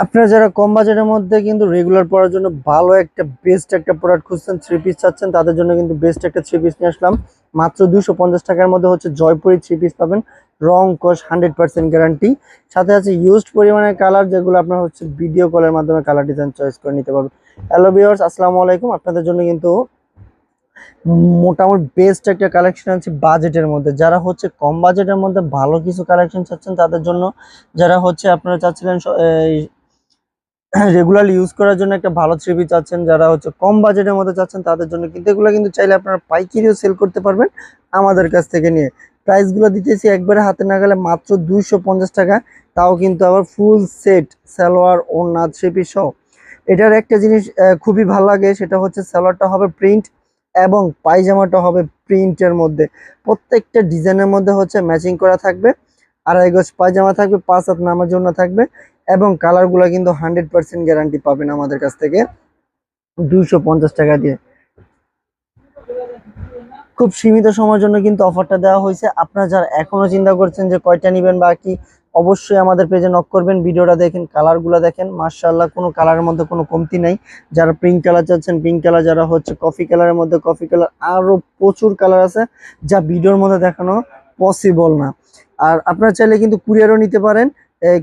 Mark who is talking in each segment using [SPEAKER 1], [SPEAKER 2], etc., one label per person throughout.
[SPEAKER 1] আপনারা যারা কম বাজেটের মধ্যে কিন্তু রেগুলার পরার জন্য ভালো একটা বেস্ট একটা প্রোডাক্ট খুঁজছেন, থ্রি পিস চাচ্ছেন, তাদের জন্য কিন্তু বেস্ট একটা থ্রি পিস নিয়ে আসলাম। মাত্র 250 টাকার মধ্যে হচ্ছে জয়পুরি থ্রি পিস পাবেন। রং কস 100% গ্যারান্টি, সাথে আছে ইউজড পরিমাণের কালার, যেগুলো আপনার হচ্ছে ভিডিও কলের মাধ্যমে কালার ডিজাইন চয়েস করে নিতে পারবেন। হ্যালো ভিউয়ার্স, আসসালামু আলাইকুম। আপনাদের জন্য কিন্তু মোটামুটি বেস্ট একটা কালেকশন আছে বাজেটের মধ্যে। যারা হচ্ছে কম বাজেটের মধ্যে ভালো কিছু কালেকশন চাচ্ছেন তাদের জন্য, যারা হচ্ছে আপনারা চাচ্ছিলেন রেগুলার ইউজ করার জন্য একটা ভালো থ্রি পিস চাচ্ছেন, যারা হচ্ছে কম বাজেটের মধ্যে চাচ্ছেন তাদের জন্য কিন্তু এগুলো কিন্তু চাইলে আপনারা পাইকারিও সেল করতে পারবেন আমাদের কাছ থেকে নিয়ে। প্রাইসগুলো দিতেছি একবারে হাতে নাগালে মাত্র 250 টাকা, তাও কিন্তু আবার ফুল সেট সালোয়ার ওড়না থ্রি পিস সহ। এটার একটা জিনিস খুবই ভালো লাগে, সেটা হচ্ছে সালোয়ারটা হবে প্রিন্ট এবং পায়জামাটা হবে প্রিন্টের মধ্যে। প্রত্যেকটা ডিজাইনের মধ্যে হচ্ছে ম্যাচিং করা থাকবে। আড়াই গজ পায়জামা থাকবে, 5 হাত নামার জন্য থাকবে, এবং কালারগুলো কিন্তু 100% গ্যারান্টি পাবেন আমাদের কাছ থেকে 250 টাকা দিয়ে। খুব সীমিত সময়ের জন্য কিন্তু অফারটা দেওয়া হয়েছে। আপনারা যারা এখনো চিন্তা করছেন যে কয়টা নেবেন বা কি, অবশ্যই আমাদের পেজে নক করবেন, ভিডিওটা দেখেন, কালারগুলো দেখেন, মাশাআল্লাহ কোনো কালারের মধ্যে কোনো কমতি নাই। যারা পিঙ্ক কালার চাচ্ছেন পিঙ্ক কালার, যারা হচ্ছে কফি কালারের মধ্যে কফি কালার, আরো প্রচুর কালার আছে যা ভিডিওর মধ্যে দেখানো পসিবল না। আর আপনারা চাইলে কিন্তু কুরিয়ারও নিতে পারেন,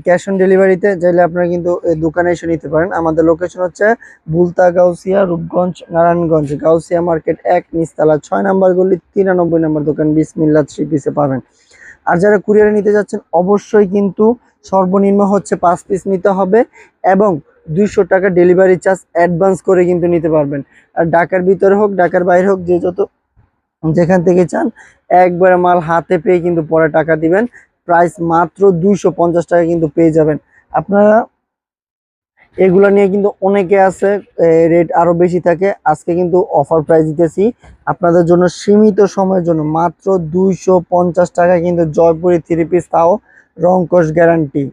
[SPEAKER 1] ক্যাশ অন ডেলিভারিতে চাইলে আপনারা কিন্তু দোকানে এসে নিতে পারেন। আমাদের লোকেশন হচ্ছে বুলতা, গাউসিয়া, রূপগঞ্জ, নারায়ণগঞ্জ, গাউসিয়া মার্কেট 1 নিচতলা 6 নম্বর গলি 93 নম্বর দোকান বিসমিল্লাহ থ্রি পিসে পাবেন। আর যারা কুরিয়ারে নিতে যাচ্ছেন অবশ্যই কিন্তু সর্বনিম্ন হচ্ছে 5 পিস নিতে হবে এবং 200 টাকা ডেলিভারি চার্জ অ্যাডভান্স করে কিন্তু নিতে পারবেন। আর ঢাকার ভিতরে হোক ঢাকার বাইরে হোক, যে যত যেখান থেকে চান একবারে মাল হাতে পেয়ে কিন্তু পরে টাকা দিবেন। প্রাইস মাত্র 250 টাকা কিন্তু পেয়ে যাবেন আপনারা। এগুলা নিয়ে কিন্তু অনেকে আছে রেট আরো বেশি থাকে, আজকে কিন্তু অফার প্রাইস দিতেছি আপনাদের জন্য সীমিত সময়ের জন্য মাত্র 250 টাকা কিন্তু জয়পুরি থ্রি পিস, তাও রং কস গ্যারান্টি।